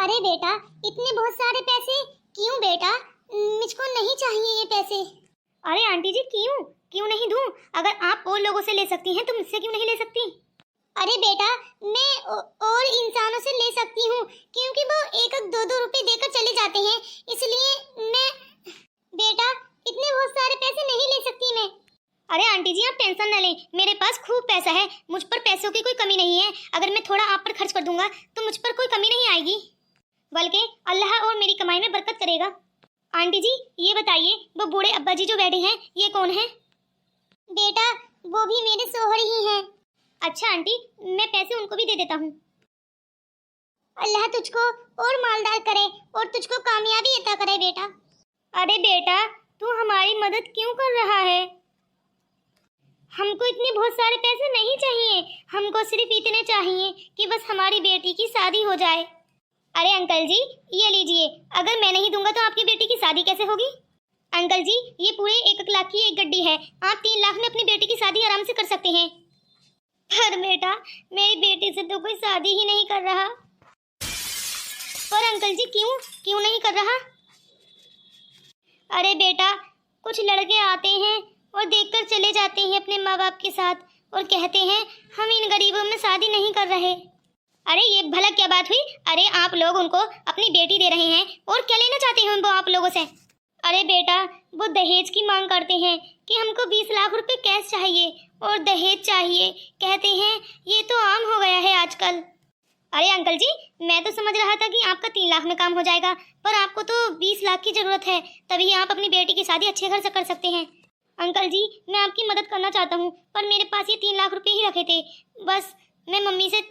अरे बेटा, इतने बहुत सारे पैसे क्यों बेटा? मुझको नहीं चाहिए ये पैसे। अरे आंटी जी, क्यों नहीं दूं? अगर आप और लोगों से ले सकती हैं तो मुझसे क्यों नहीं ले सकती? अरे बेटा, मैं और इंसानों से ले सकती हूँ क्योंकि वो एक एक दो दो रुपए देकर चले जाते हैं, इसलिए मैं बेटा इतने बहुत सारे पैसे नहीं ले सकती मैं। अरे आंटी जी, आप टेंशन न लें, मेरे पास खूब पैसा है, मुझ पर पैसों की कोई कमी नहीं है। अगर मैं थोड़ा आप पर खर्च कर दूंगा तो मुझ पर कोई कमी नहीं आएगी, बल्कि अल्लाह और मेरी कमाई में बरकत करेगा। आंटी जी ये बताइए, वो बूढ़े अब्बा जी जो बैठे हैं ये कौन है? बेटा वो भी मेरे शोहर ही हैं। अच्छा आंटी, मैं पैसे उनको भी दे देता हूँ। अल्लाह तुझको और मालदार करे और तुझको कामयाबी अता करे बेटा। अरे बेटा, तू हमारी मदद क्यों कर रहा है? हमको इतने बहुत सारे पैसे नहीं चाहिए, हमको सिर्फ इतने चाहिए कि बस हमारी बेटी की शादी हो जाए। अरे अंकल जी ये लीजिए, अगर मैं नहीं दूंगा तो आपकी बेटी की शादी कैसे होगी? अंकल जी ये पूरे 1 लाख की एक गड्डी है, आप 3 लाख में अपनी बेटी की शादी आराम से कर सकते हैं। पर बेटा, मेरी बेटी से तो कोई शादी ही नहीं कर रहा। पर अंकल जी क्यों नहीं कर रहा? अरे बेटा, कुछ लड़के आते हैं और देखकर चले जाते हैं अपने माँ बाप के साथ और कहते हैं हम इन गरीबों में शादी नहीं कर रहे। अरे ये भला क्या बात हुई? अरे आप लोग उनको अपनी बेटी दे रहे हैं और क्या लेना चाहते हैं वो आप लोगों से? अरे बेटा, वो दहेज की मांग करते हैं कि हमको 20 लाख रुपए कैश चाहिए और दहेज चाहिए, कहते हैं ये तो आम हो गया है आजकल। अरे अंकल जी, मैं तो समझ रहा था कि आपका 3 लाख में काम हो जाएगा, पर आपको तो 20 लाख की जरूरत है, तभी आप अपनी बेटी की शादी अच्छे घर से कर सकते हैं। अंकल जी मैं आपकी मदद करना चाहता हूँ, पर मेरे पास ये 3 लाख रुपए ही रखे थे, बस मैं मम्मी से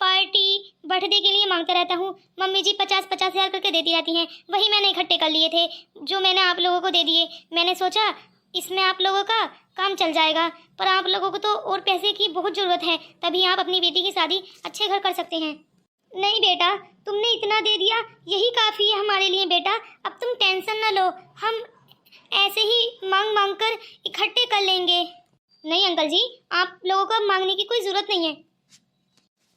पार्टी बर्थडे के लिए मांगता रहता हूँ। मम्मी जी 50-50 हज़ार करके देती रहती हैं, वही मैंने इकट्ठे कर लिए थे जो मैंने आप लोगों को दे दिए। मैंने सोचा इसमें आप लोगों का काम चल जाएगा, पर आप लोगों को तो और पैसे की बहुत ज़रूरत है, तभी आप अपनी बेटी की शादी अच्छे घर कर सकते हैं। नहीं बेटा, तुमने इतना दे दिया यही काफ़ी है हमारे लिए बेटा, अब तुम टेंशन ना लो, हम ऐसे ही मांग कर इकट्ठे कर लेंगे। नहीं अंकल जी, आप लोगों को मांगने की कोई ज़रूरत नहीं है।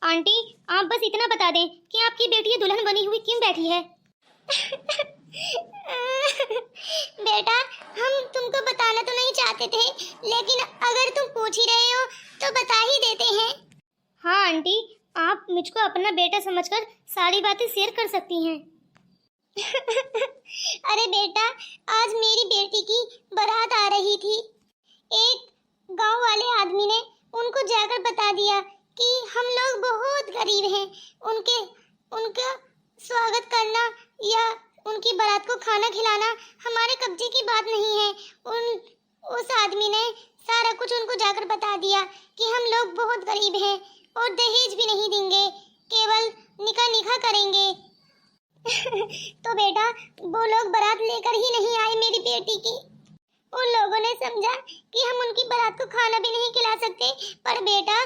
आंटी आप बस इतना बता दें कि आपकी बेटी दुल्हन बनी हुई क्यों बैठी है? बेटा हम तुमको बताना तो नहीं चाहते थे, लेकिन अगर तुम पूछ ही रहे हो तो बता ही देते हैं। हाँ आंटी, आप मुझको अपना बेटा समझकर सारी बातें शेयर कर सकती हैं। अरे बेटा, आज मेरी बेटी की बारात आ रही थी, एक गांव वाले आदमी ने उनको जाकर बता दिया कि हम लोग बहुत गरीब हैं, उनका स्वागत करना या उनकी बारात को खाना खिलाना हमारे कब्जे की बात नहीं है। उस आदमी ने सारा कुछ उनको जाकर बता दिया कि हम लोग बहुत गरीब हैं और दहेज भी नहीं देंगे, केवल निकाह करेंगे। तो बेटा वो लोग बारात लेकर ही नहीं आए मेरी बेटी की। उन लोगों ने समझा कि हम उनकी बारात को खाना भी नहीं खिला सकते, पर बेटा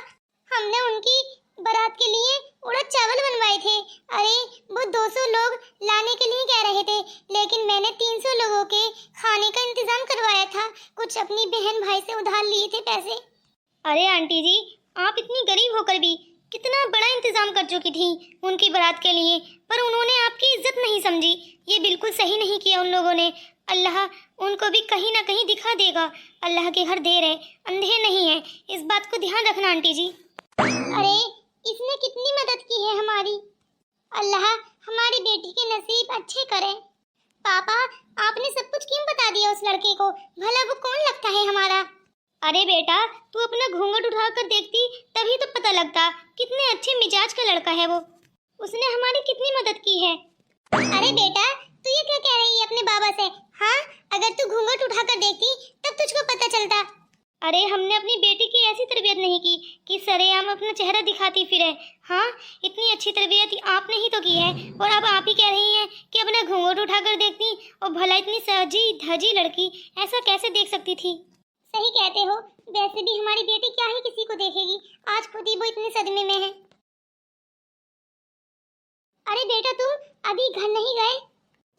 हमने उनकी बारात के लिए उड़द चावल बनवाए थे। अरे वो 200 लोग लाने के लिए कह रहे थे, लेकिन मैंने 300 लोगों के खाने का इंतजाम करवाया था, कुछ अपनी बहन भाई से उधार लिए थे पैसे। अरे आंटी जी, आप इतनी गरीब होकर भी कितना बड़ा इंतजाम कर चुकी थी उनकी बारात के लिए, पर उन्होंने आपकी इज्जत नहीं समझी। ये बिल्कुल सही नहीं किया उन लोगों ने। अल्लाह उनको भी कहीं ना कहीं दिखा देगा। अल्लाह के घर देर है अंधेर नहीं है, इस बात को ध्यान रखना आंटी जी। अरे इसने कितनी मदद की है हमारी, अल्लाह हमारी बेटी के नसीब अच्छे करे। पापा आपने सब कुछ क्यों बता दिया उस लड़के को? भला वो कौन लगता है हमारा? अरे बेटा, तू अपना घूंघट उठाकर देखती तभी तो पता लगता कितने अच्छे मिजाज का लड़का है वो। उसने हमारी कितनी मदद की है। अरे बेटा तू ये क्या कह रही है अपने बाबा से? हाँ, अगर तू घूंघट उठाकर देखती तब तुझको पता चलता। अरे हमने अपनी बेटी की ऐसी तरबियत नहीं की कि सरेआम अपना चेहरा दिखाती फिरे। हाँ, इतनी अच्छी तरबियत आपने ही तो की है, और अब आप ही कह रही हैं कि अपना घूंघट उठाकर देखती। और भला इतनी सजी धजी लड़की ऐसा कैसे देख सकती थी? सही कहते हो, वैसे भी हमारी बेटी क्या ही किसी को देखेगी, आज खुद ही वो इतने सदमे में है। अरे बेटा तुम अभी घर नहीं गए?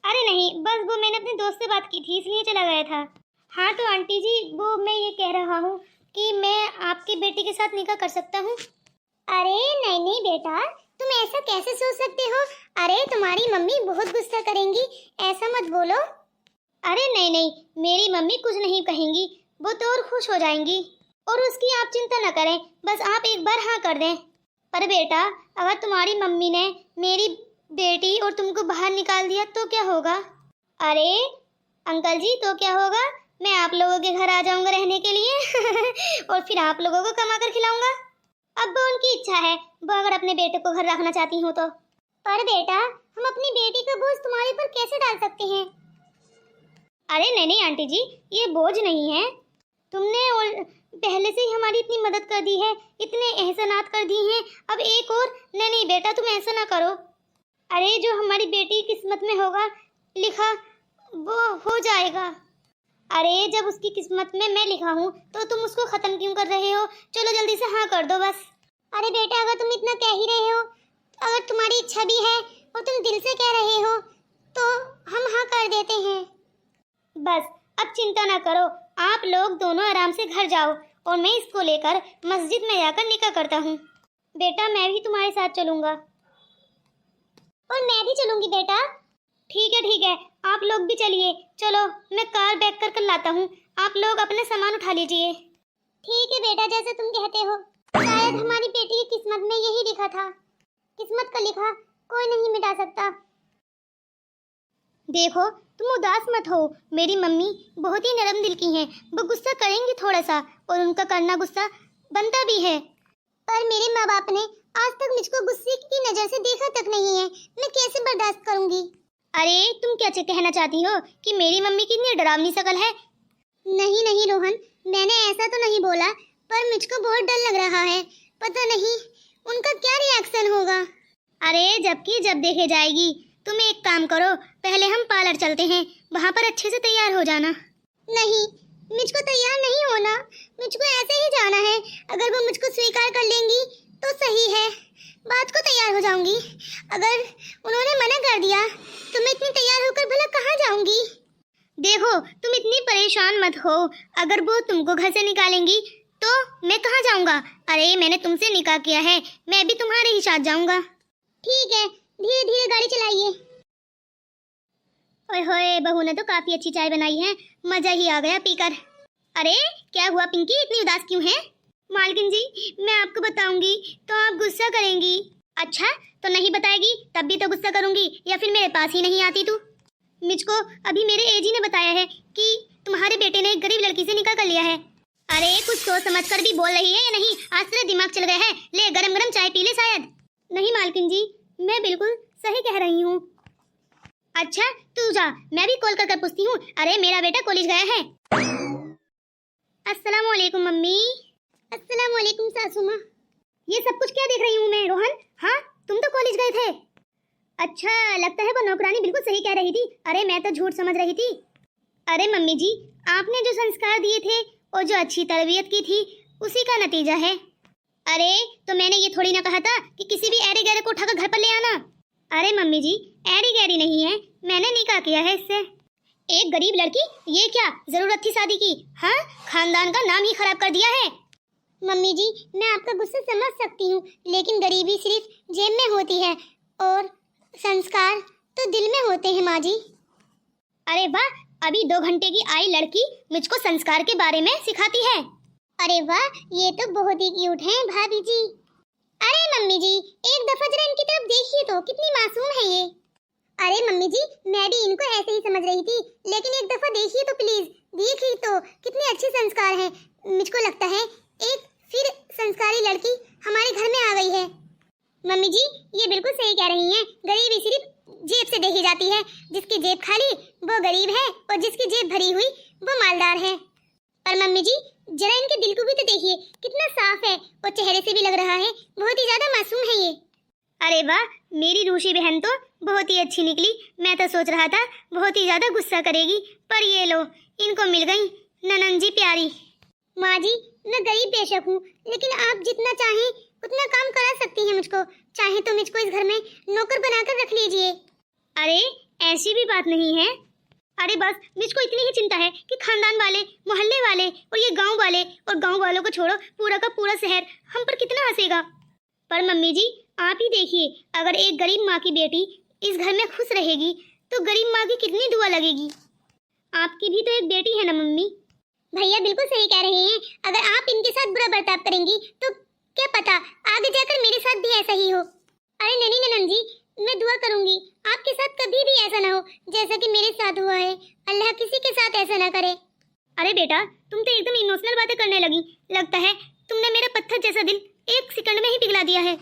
अरे नहीं, बस वो मैंने अपने दोस्त से बात की थी इसलिए चला गया था। हाँ तो आंटी जी, वो मैं ये कह रहा हूँ कि मैं आपकी बेटी के साथ निकाह कर सकता हूँ? अरे नहीं नहीं बेटा, तुम ऐसा कैसे सोच सकते हो? अरे तुम्हारी मम्मी बहुत गुस्सा करेंगी, ऐसा मत बोलो। अरे नहीं नहीं, मेरी मम्मी कुछ नहीं कहेंगी, वो तो और खुश हो जाएंगी। और उसकी आप चिंता न करें, बस आप एक बार हाँ कर दें। पर बेटा, अगर तुम्हारी मम्मी ने मेरी बेटी और तुमको बाहर निकाल दिया तो क्या होगा? अरे अंकल जी, तो क्या होगा? मैं आप लोगों के घर आ जाऊंगा रहने के लिए और फिर आप लोगों को कमा कर खिलाऊंगा। अब वो उनकी इच्छा है, वो अगर अपने बेटे को घर रखना चाहती हूँ तो। पर बेटा, हम अपनी बेटी का बोझ तुम्हारे पर कैसे डाल सकते हैं? अरे नहीं नहीं आंटी जी, ये बोझ नहीं है। तुमने पहले से ही हमारी इतनी मदद कर दी है, इतने एहसानात कर दिए हैं, अब एक और। नहीं नहीं बेटा, तुम ऐसा ना करो। अरे जो हमारी बेटी की किस्मत में होगा लिखा, वो हो जाएगा। अरे जब उसकी किस्मत में मैं लिखा हूँ तो तुम उसको खत्म क्यों कर रहे हो? चलो जल्दी से हाँ कर दो बस। अरे बेटा, अगर तुम इतना कह ही रहे हो, अगर तुम्हारी इच्छा भी है और तुम दिल से कह रहे हो, तो हम हाँ कर देते हैं। बस अब चिंता ना करो, आप लोग दोनों आराम से घर जाओ और मैं इसको लेकर मस्जिद में जाकर निकाह करता हूँ। बेटा मैं भी तुम्हारे साथ चलूँगा। और मैं भी चलूंगी बेटा। ठीक है, आप लोग भी चलिए। चलो मैं कार बैक कर लाता हूँ, आप लोग अपने सामान उठा लीजिए। ठीक है बेटा, जैसे तुम कहते हो। शायद हमारी बेटी की किस्मत में यही लिखा था। किस्मत का लिखा कोई नहीं मिटा सकता। देखो तुम उदास मत हो, मेरी मम्मी बहुत ही नरम दिल की हैं, वो गुस्सा करेंगी थोड़ा सा और उनका करना गुस्सा बनता भी है। पर मेरे माँ बाप ने आज तक मुझको गुस्से की नजर से देखा तक नहीं है, मैं कैसे बर्दाश्त करूंगी? अरे तुम क्या कहना चाहती हो कि मेरी मम्मी कितनी डरावनी शकल है? नहीं नहीं रोहन, मैंने ऐसा तो नहीं बोला, पर मुझको बहुत डर लग रहा है। पता नहीं उनका क्या रिएक्शन होगा। अरे जबकि जब देखे जाएगी। तुम एक काम करो, पहले हम पार्लर चलते हैं, वहाँ पर अच्छे से तैयार हो जाना। नहीं, मुझको तैयार नहीं होना, मुझको ऐसे ही जाना है। अगर वो मुझको स्वीकार कर लेंगी तो सही है, बात को तैयार हो जाऊंगी। अगर उन्होंने मना कर दिया तो मैं इतनी तैयार होकर भला कहाँ जाऊंगी? देखो तुम इतनी परेशान मत हो, अगर वो तुमको घर से निकालेंगी तो मैं कहाँ जाऊंगा? अरे मैंने तुमसे निकाह किया है, मैं भी तुम्हारे ही साथ जाऊंगा। ठीक है, धीरे धीरे गाड़ी चलाइए। ओए होए, बहू ने तो काफी अच्छी चाय बनाई है, मजा ही आ गया पीकर। अरे क्या हुआ पिंकी, इतनी उदास क्यों है? मालकिन जी, मैं आपको बताऊंगी तो आप गुस्सा करेंगी। अच्छा, तो नहीं बताएगी तब भी तो गुस्सा करूंगी, या फिर मेरे पास ही नहीं आती तू? मुझको अभी मेरे एजी ने बताया है कि तुम्हारे बेटे ने एक गरीब लड़की से निकाह कर लिया है। अरे कुछ सोच समझ कर भी बोल रही है या नहीं? आज तेरा दिमाग चल गया है, ले गरम गरम चाय पी ले शायद। नहीं मालकिन जी, मैं बिल्कुल सही कह रही हूँ। अच्छा तू जा, मैं भी कॉल कर पूछती हूँ। अरे मेरा बेटा कॉलेज गया है। अस्सलाम वालेकुम मम्मी। अस्सलाम वालेकुम सासू माँ। ये सब कुछ क्या देख रही हूँ मैं रोहन? हाँ तुम तो कॉलेज गए थे। अच्छा लगता है वो नौकरानी बिल्कुल सही कह रही थी, अरे मैं तो झूठ समझ रही थी। अरे मम्मी जी, आपने जो संस्कार दिए थे और जो अच्छी तरबियत की थी उसी का नतीजा है। अरे तो मैंने ये थोड़ी ना कहा था कि किसी भी ऐरे गैरे को उठाकर घर पर ले आना। अरे मम्मी जी, ऐरी गैरी नहीं है, मैंने निकाह किया है इससे। एक गरीब लड़की, ये क्या जरूरत थी शादी की? हाँ, खानदान का नाम ही खराब कर दिया है। मम्मी जी, मैं आपका गुस्सा समझ सकती हूँ, लेकिन गरीबी सिर्फ जेब में होती है और संस्कार तो दिल में होते हैं माँ जी। अरे वाह, अभी 2 घंटे की आई लड़की मुझको संस्कार के बारे में सिखाती है। अरे वाह, ये तो बहुत ही क्यूट है भाभी जी। अरे मम्मी जी, एक दफा जरा इनकी तरफ देखिए तो, कितनी मासूम है ये। अरे मम्मी जी, मैं भी इनको ऐसे ही समझ रही थी, लेकिन एक दफा देखिए तो प्लीज, देखिए तो कितने अच्छे संस्कार हैं। मुझको लगता है एक फिर संस्कारी लड़की हमारे घर में आ गई है। मम्मी जी, ये बिल्कुल सही कह रही हैं, गरीबी सिर्फ जेब से देखी जाती है। जिसकी जेब खाली वो गरीब है और जिसकी जेब भरी हुई वो मालदार है। पर मम्मी जी, जरा इनके दिल को भी तो देखिए, कितना साफ है और चेहरे से भी लग रहा है बहुत ही ज्यादा मासूम है ये। अरे वाह, मेरी रूशी बहन तो बहुत ही अच्छी निकली। मैं तो सोच रहा था बहुत ही ज्यादा गुस्सा करेगी, पर ये लो, इनको मिल गई ननन जी प्यारी। माँ जी, मैं गरीब बेशक हूँ, लेकिन आप जितना चाहें उतना काम करा सकती हैं मुझको। चाहे तो मुझको इस घर में नौकर बनाकर रख लीजिए। अरे ऐसी भी बात नहीं है। अरे बस मुझको इतनी ही चिंता है कि खानदान वाले, मोहल्ले वाले और ये गांव वाले, और गांव वालों को छोड़ो पूरा का पूरा शहर हम पर कितना हंसेगा। पर मम्मी जी आप ही देखिए, अगर एक गरीब माँ की बेटी इस घर में खुश रहेगी तो गरीब माँ की कितनी दुआ लगेगी। आपकी भी तो एक बेटी है ना मम्मी। भैया बिल्कुल सही कह रहे हैं। अगर आप इनके साथ बुरा बर्ताव करेंगी तो क्या पता आगे जाकर मेरे साथ भी ऐसा ही हो। अरे ननी ननन जी, मैं दुआ करूंगी आपके साथ कभी भी ऐसा ना हो जैसा कि मेरे साथ हुआ है। अल्लाह किसी के साथ ऐसा ना करे। अरे बेटा तुम तो एकदम इमोशनल बातें करने लगी। लगता है तुमने मेरा पत्थर जैसा दिल एक सेकंड में ही पिघला दिया है।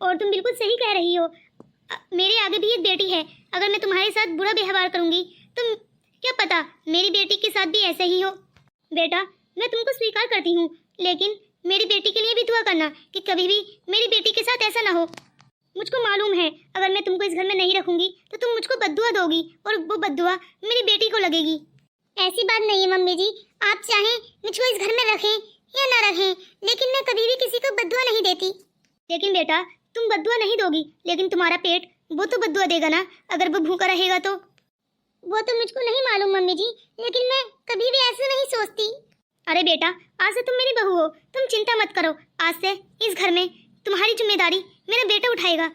और तुम बिल्कुल सही कह रही हो, मेरे आगे भी एक बेटी है। अगर मैं तुम्हारे साथ बुरा व्यवहार करूंगी तो क्या पता मेरी बेटी के साथ भी ऐसा ही हो। बेटा मैं तुमको स्वीकार करती हूँ, लेकिन मेरी बेटी के लिए भी दुआ करना कि कभी भी मेरी बेटी के साथ ऐसा ना हो। मुझको मालूम है अगर मैं तुमको इस घर में नहीं रखूंगी तो तुम मुझको बद्दुआ दोगी और वो बद्दुआ मेरी बेटी को लगेगी। ऐसी बात नहीं है मम्मी जी, आप चाहें मुझको इस घर में रखें या ना रखें, लेकिन मैं कभी भी किसी को बद्दुआ नहीं देती। लेकिन बेटा तुम बद्दुआ नहीं दोगी, लेकिन तुम्हारा पेट वो तो बद्दुआ देगा ना अगर वो भूखा रहेगा तो। वो तो मुझको नहीं मालूम मम्मी जी, लेकिन मैं कभी भी ऐसा नहीं सोचती। अरे बेटा आज से तुम मेरी बहू हो, तुम चिंता मत करो। आज से इस घर में तुम्हारी जिम्मेदारी मेरा बेटा उठाएगा।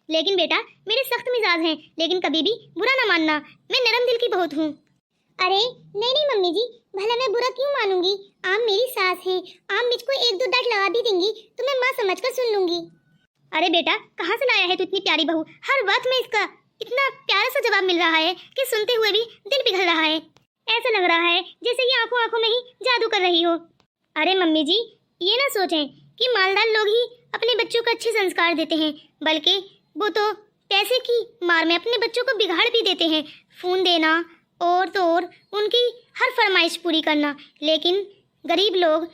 लेकिन बेटा मेरे सख्त मिजाज हैं, लेकिन कभी भी बुरा ना मानना, मैं नरम दिल की बहुत हूँ। अरे नहीं नहीं मम्मी जी, भला मैं बुरा क्यों मानूंगी? आप मेरी सास हैं, आप मुझको एक दो डांट लगा भी देंगी तो मैं माँ समझकर सुन लूंगी। अरे बेटा कहाँ से लाया है तू इतनी प्यारी बहू? हर बात में इसका इतना प्यारा सा जवाब मिल रहा है कि सुनते हुए भी दिल पिघल रहा है। ऐसा लग रहा है जैसे ये आंखों आंखों में ही जादू कर रही हो। अरे मम्मी जी ये ना सोचें कि मालदार लोग ही अपने बच्चों को अच्छे संस्कार देते हैं, बल्कि वो तो पैसे की मार में अपने बच्चों को बिगाड़ भी देते हैं। फोन देना और तो और उनकी हर फरमाइश पूरी करना। लेकिन गरीब लोग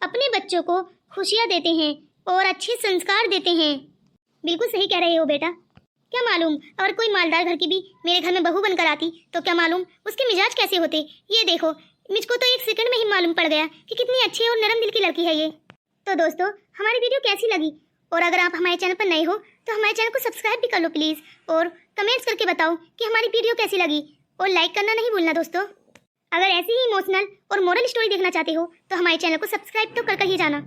अपने बच्चों को खुशियाँ देते हैं और अच्छे संस्कार देते हैं। बिल्कुल सही कह रहे हो बेटा। क्या मालूम अगर कोई मालदार घर की भी मेरे घर में बहू बनकर आती तो क्या मालूम उसके मिजाज कैसे होते। ये देखो मुझको तो एक सेकंड में ही मालूम पड़ गया कि कितनी अच्छी और नरम दिल की लड़की है ये। तो दोस्तों हमारी वीडियो कैसी लगी, और अगर आप हमारे चैनल पर नए हो तो हमारे चैनल को सब्सक्राइब भी कर लो प्लीज़, और कमेंट्स करके बताओ कि हमारी वीडियो कैसी लगी, और लाइक करना नहीं भूलना दोस्तों। अगर ऐसी ही इमोशनल और मोरल स्टोरी देखना चाहते हो तो हमारे चैनल को सब्सक्राइब तो कर ही जाना।